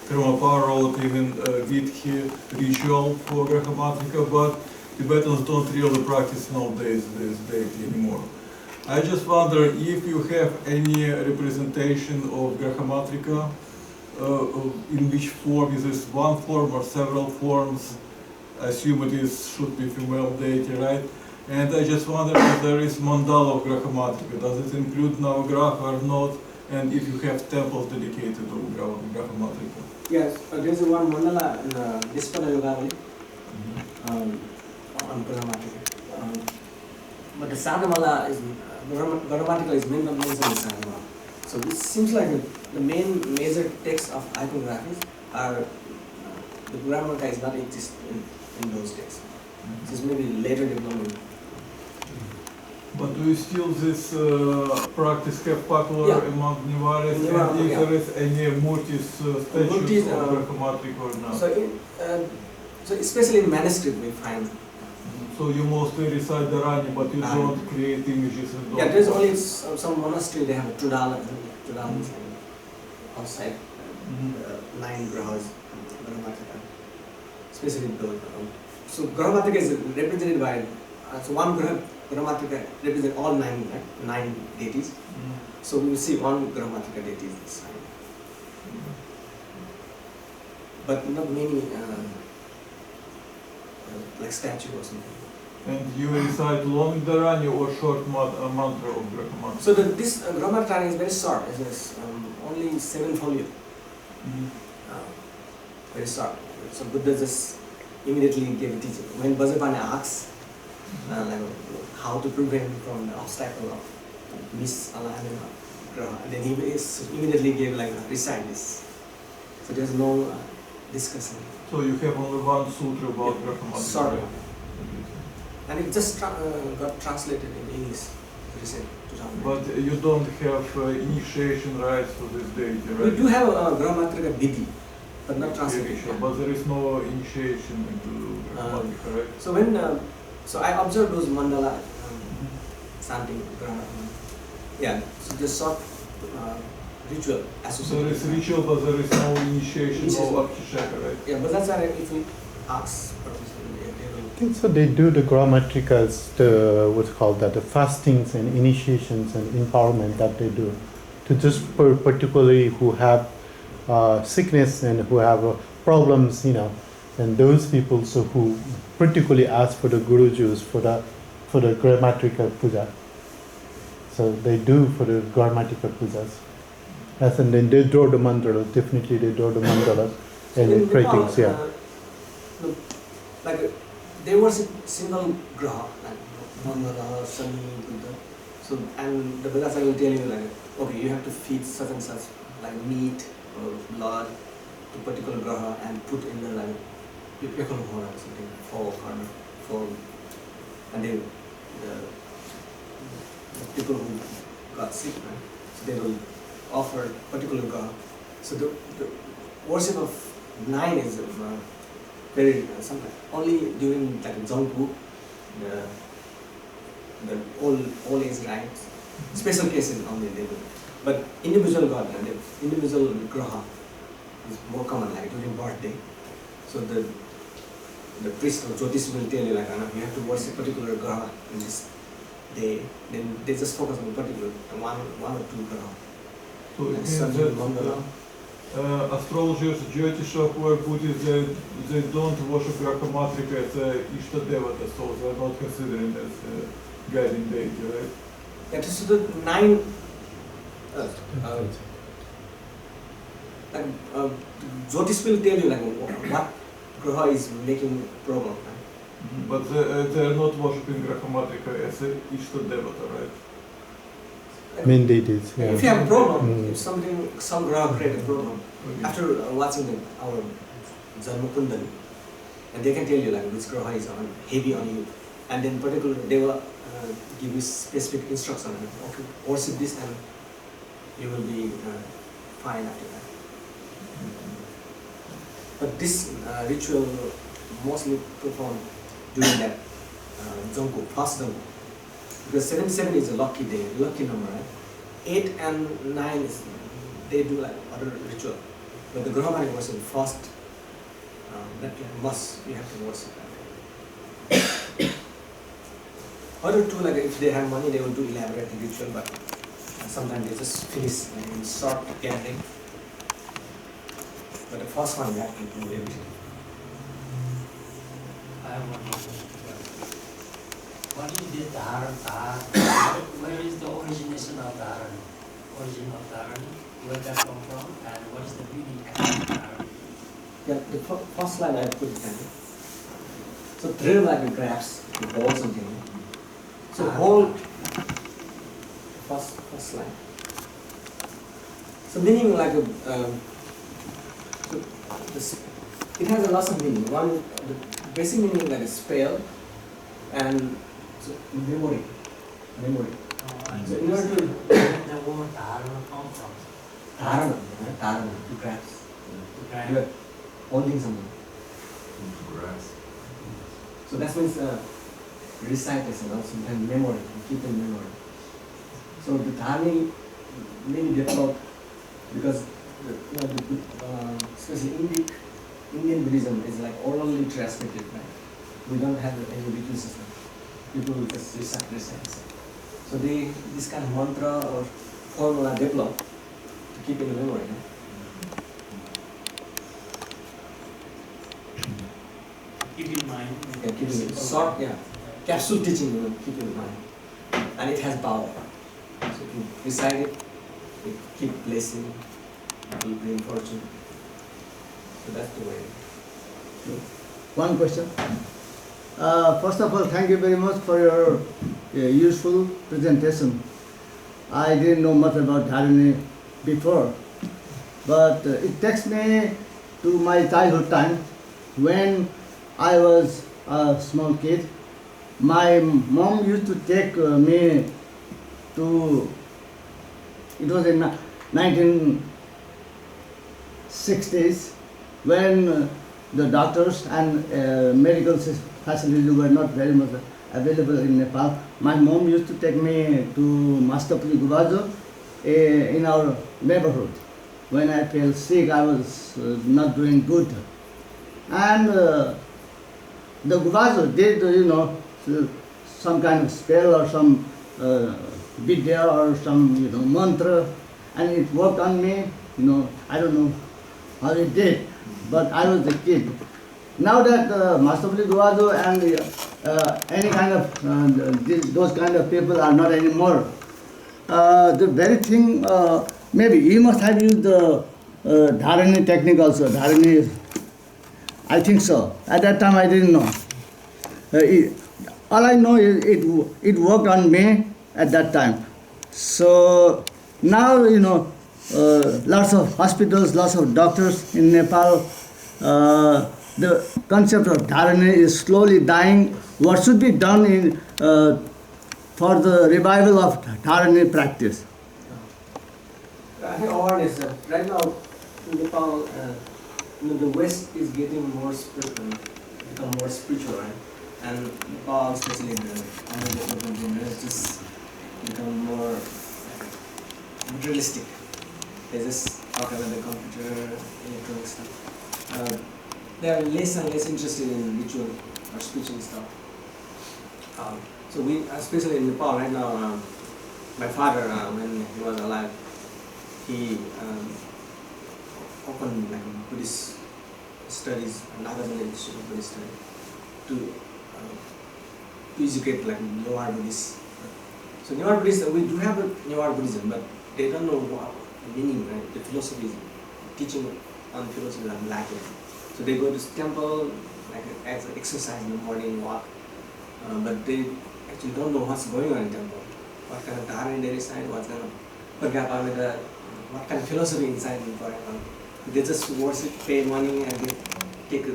Karmapara relative in Vidhi ritual for Grahamatrika, but Tibetans don't really practice nowadays this deity anymore. I just wonder if you have any representation of Grahamatrika, in which form, is this one form or several forms? I assume should be female deity, right? And I just wonder if there is mandala of Grahamatrika. Does it include Navagraha or not? And if you have temples dedicated to Grahamatrika? Yes, there's one mandala in Nispada Yogavali on Grahamatrika. But the Sadhamala is, Grahamatrika is main of the Sadhamala. So it seems like the main major texts of iconographies are, the Grahamatrika is not exist in those texts. This may be later development. But do you still this practice have popular among Nevalis? And if there is any Murtis statues of Grahamatrika or not? So especially in manuscript we find. So you mostly recite Dharani, but you don't create images and yeah, there's only some monastery, they have Trudala outside, 9 grahas, Grahamatrika, especially those. So Grahamatrika is represented by, so one Grahamatrika represents all 9 deities. So we will see one Grahamatrika deity this time. But not many like statue or something. And you recite long Dharani or short mantra of Grahamatrika? So this Grahamatrika is very short. It's only 7 folio. Very short. So Buddha just immediately gave a teaching. When Bajapani asks like, how to prevent from the obstacle of misalignment of Graha, then he immediately gave like recite this. So there's no discussion. So you have only one sutra about Grahamatrika? Sort of. And it just got translated in English recently. But you don't have initiation rites for this deity, right? We do have a Grahamatrika Vidhi, but not translated. Sure. But there is no initiation into Grahamatrika, right? So when, so I observed those mandala chanting Grahamatrika. Yeah, so the short ritual associated. So there is ritual, but there is no initiation, no Abhisheka, right? Yeah, but that's why if we ask, I think so. They do the Grahamatrikas, what's called that, the fastings and initiations and empowerment that they do, to just particularly who have sickness and who have problems, and those people so who particularly ask for the Gurujus for the Grahamatrika puja. So they do for the Grahamatrika pujas. As and then they draw the mandala. Definitely they draw the mandala and in pray Nepal, things. Yeah. Like they worship single graha, like mandala, Shani, Buddha. So and the Vedas will tell you like, okay, you have to feed such and such like meat or blood to particular graha and put in the like or something for and then the people who got sick, right? So they will offer particular graha. So the worship of 9 is very sometimes only during like Zongpu, the old age rites, special cases only they do. But individual god, individual graha is more common, like during birthday. So the priest or Jyotish will tell you like, you have to worship particular graha in this day. Then they just focus on particular one or two graha. So it means that astrologers, Jyotisha who are Buddhists, they don't worship Grahamatrika as Ishtadevata, so they are not considering as a guiding deity, right? That is the 9 Jyotish will tell you like what graha is making problem. Right? But they are not worshipping Grahamatrika as a Ishtadevata, right? Main deities. Yeah. If you have a problem, if some graha create a problem, after watching our Janma Kundali, and they can tell you like which graha is heavy on you, and then particularly they will give you specific instruction. Okay, worship this, and you will be fine after that. But this ritual mostly performed during that Dzongkho, first Dzongkho. Because 77 is a lucky day, lucky number, right? 8 and 9 is, they do like other ritual. But the Grahamati was in first, that you have to worship that day. Other two, like if they have money, they will do elaborate ritual, but sometimes they just finish in short gathering. But the first one, you have to do everything. I have one more question. What is the Dharani? Where is the origination of Dharani? Origin of Dharani? Where that come from? And what is the meaning of Dharani? Yeah, the first line I put it down. So drill like a grabs, you hold something. So hold first line. So meaning like it has a lot of meaning. One, the basic meaning like a spell and so memory. So in order to The word Dharana come from? Dharana, to grasp. To grab. You are holding something. So that means recitation also and memory, keep in memory. So the Dharani maybe developed because especially Indian Buddhism is like orally transmitted, right? We don't have any written system. People will just recite. So this kind of mantra or formula developed to keep in the memory. Right? Keep in mind. Yeah, keep it short, yeah. Capsule teaching, you will keep in mind. And it has power. So if you recite it, it keep blessing, it will bring fortune. So that's the way. One question. First of all, thank you very much for your useful presentation. I didn't know much about Dharani before, but it takes me to my childhood time when I was a small kid. My mom used to take me to, it was in 1960s when the doctors and medical facilities were not very much available in Nepal. My mom used to take me to Mastapli Gubajo in our neighborhood. When I felt sick, I was not doing good. And the Gubajo did, some kind of spell or some vidya or some, mantra, and it worked on me. I don't know how it did, but I was a kid. Now that Mastapli Gubajo and any kind of those kind of people are not anymore, the very thing, maybe you must have used the Dharani technique also. Dharani, I think so. At that time I didn't know. All I know is it worked on me at that time. So now, lots of hospitals, lots of doctors in Nepal, the concept of Dharani is slowly dying. What should be done for the revival of Dharani practice? I think awareness right now in Nepal, the West is getting more spiritual, become more spiritual, right? And Nepal, especially the underdeveloped generation, just become more materialistic. They just talk about the computer, electronic stuff. They are less and less interested in ritual or spiritual stuff. So we, especially in Nepal right now, my father, when he was alive, he opened like Buddhist studies, Nagarjuna Institute of Buddhist studies, to educate like newer Buddhists. So newer Buddhists, we do have a newer Buddhism, but they don't know what meaning, right? The philosophy, teaching on philosophy are lacking. So they go to temple like as an exercise in the morning walk, but they actually don't know what's going on in temple. What kind of dharana they recite, what kind of what kind of philosophy inside in Paragon. They just worship, pay money, and they take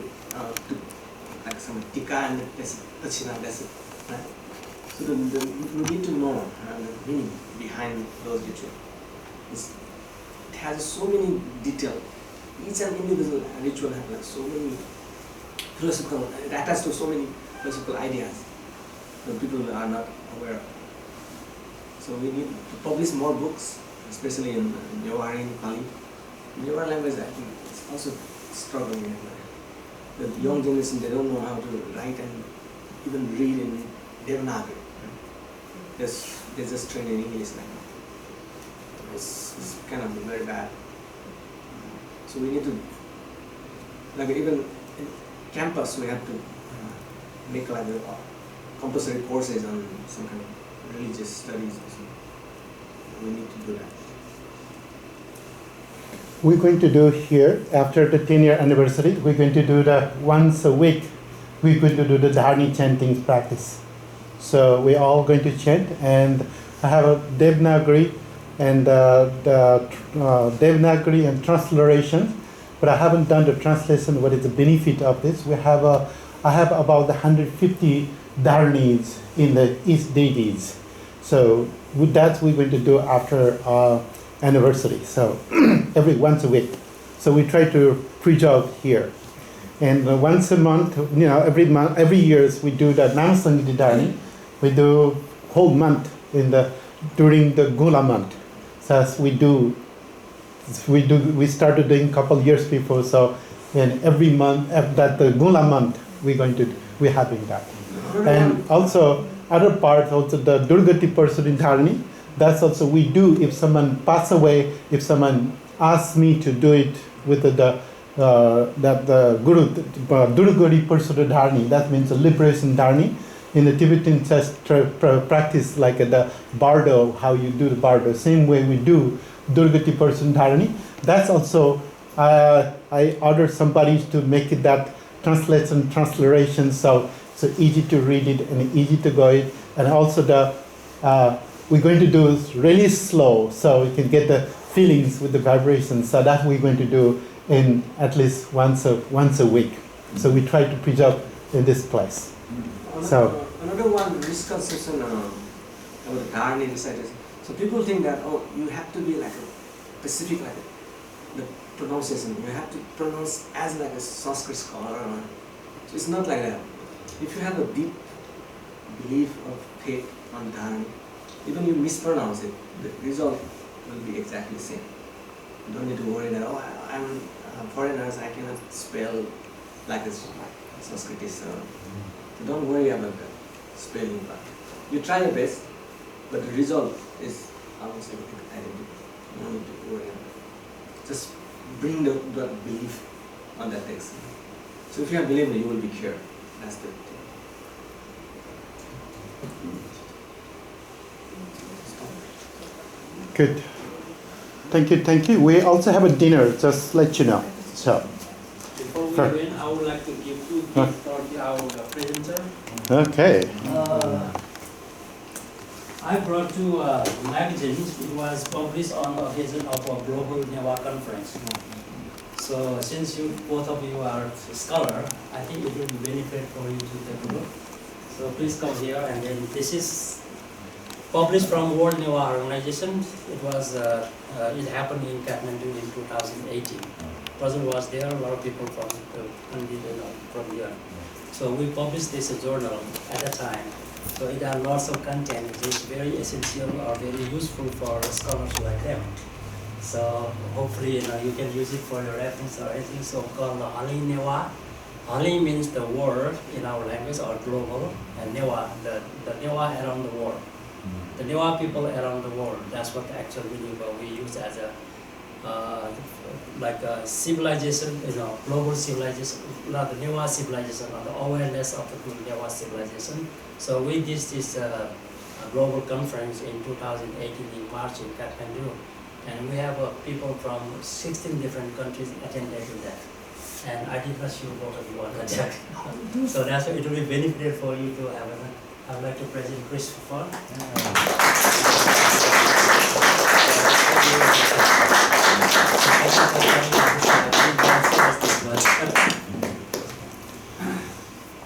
like some tika and tachina, that's it. Right? So we need to know the meaning behind those rituals. It has so many details. Each and individual ritual has like so many philosophical, it attached to so many philosophical ideas that people are not aware of. So we need to publish more books, especially in Newari and Pali. Newari language, I think, is also struggling. The young generation, they don't know how to write and even read in Devanagari. They just train in English like that. It's kind of very bad. So we need to, like even in campus, we have to make like compulsory courses on some kind of religious studies or something. We need to do that. We're going to do here, after the 10-year anniversary, we're going to do the once a week, we're going to do the Dharani chanting practice. So we're all going to chant, and I have a Devanagari and Devanagari and transliteration, but I haven't done the translation. What is the benefit of this? I have about 150 Dharanis in the East deities. So with that, we're going to do after our anniversary. So every once a week. So we try to preserve here. And once a month, every year we do the Namasangiti Dharani. We do whole month during the Gula month. So as we started doing a couple years before. So and every month that the Gula month we're having that. And also other part also the Durgati person in Dharani. That's also we do if someone pass away. If someone asks me to do it with the Guru Durgati person Dharani. That means a liberation Dharani. In the Tibetan practice like the bardo, how you do the bardo, same way we do Durgati person Dharani. That's also, I order somebody to make it that transliteration, so easy to read it and easy to go it. And also we're going to do really slow, so you can get the feelings with the vibrations. So that we're going to do in at least once a week. So we try to preserve in this place. Another one misconception about Dharani recitation. So people think that you have to be like a specific the pronunciation. You have to pronounce as like a Sanskrit scholar. So it's not like that. If you have a deep belief of faith on Dharani, even you mispronounce it, the result will be exactly the same. You don't need to worry that I'm a foreigner, I cannot spell like a Sanskritist. So don't worry about the spelling part. You try your best, but the result is almost identical. You don't need to worry about it. Just bring the belief on that text. So if you have belief, you will be cured. That's the thing. Good. Thank you. We also have a dinner, just let you know. So. Before we begin, I would like to give two gifts for our presenter. Okay. I brought two magazines. It was published on occasion of a global Newa conference. So since both of you are scholar, I think it will be benefit for you to take a look. So please come here, and then this is published from World Newa Organization. It happened in Kathmandu in 2018. President was there, a lot of people from here. So we published this journal at the time. So it has lots of content. It is very essential or very useful for scholars like them. So hopefully you can use it for your reference or anything. So called Hali Newa. Hali means the world in our language or global, and Newa, the Newa around the world. The Newa people around the world. That's what the actual meaning we use as a like a civilization, global civilization, not the Newa civilization, or the awareness of the Newa civilization. So we did this global conference in 2018 in March in Kathmandu, and we have people from 16 different countries attended to that. And I did not show both of you on that. So that's why it will be beneficial for you to have it. I would like to present Christopher.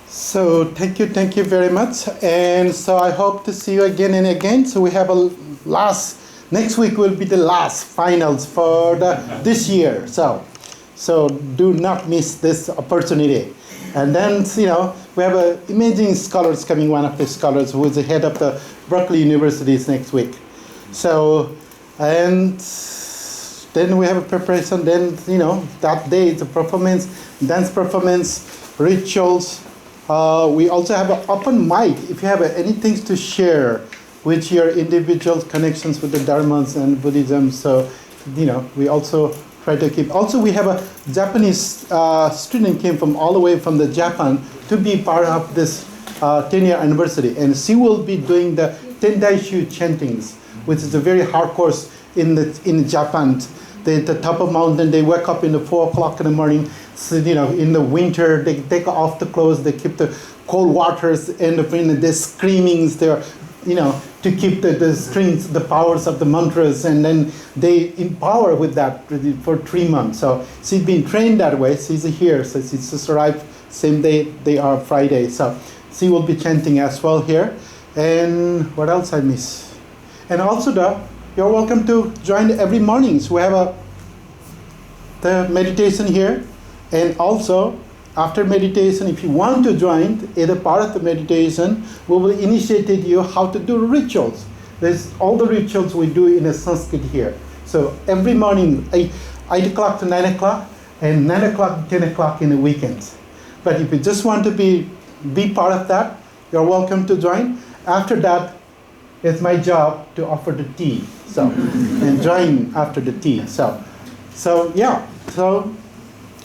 So thank you very much. And so I hope to see you again and again. So we have a last next week will be the last finals for this year. So do not miss this opportunity. And then, we have amazing scholars coming, one of the scholars who is the head of the Berkeley Universities next week. So, and then we have a preparation, then, that day it's a performance, dance performance, rituals. We also have an open mic if you have anything to share with your individual connections with the Dharmas and Buddhism. So, we also try to keep. Also, we have a Japanese student came from all the way from the Japan to be part of this 10-year anniversary, and she will be doing the Tendaishu chantings, which is a very hard course in Japan. They at the top of mountain, they wake up in the 4 o'clock in the morning. So, in the winter, they take off the clothes, they keep the cold waters, and the screamings there, to keep the strings, the powers of the mantras, and then they empower with that for 3 months. So she's been trained that way. She's here, so she's just arrived same day they are Friday. So she will be chanting as well here. And what else I miss? And also you're welcome to join every morning. So we have the meditation here, and also after meditation, if you want to join either part of the meditation, we will initiate you how to do rituals. There's all the rituals we do in a Sanskrit here. So every morning, 8 o'clock to 9 o'clock, and 9 o'clock to 10 o'clock in the weekends. But if you just want to be part of that, you're welcome to join. After that, it's my job to offer the tea. So, and join after the tea.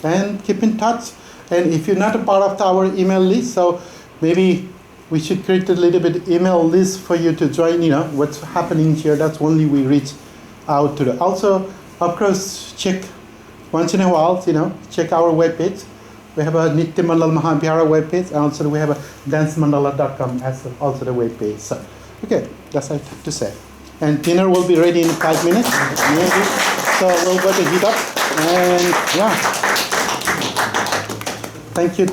And keep in touch. And if you're not a part of our email list, so maybe we should create a little bit email list for you to join, what's happening here. That's only we reach out to the. Also, of course, check once in a while, check our webpage. We have a Nritya Mandala Mahavihara webpage, and also we have a dancemandala.com as also the webpage. So, okay, that's all I have to say. And dinner will be ready in 5 minutes. Maybe. So we'll go to heat up. And yeah. Thank you.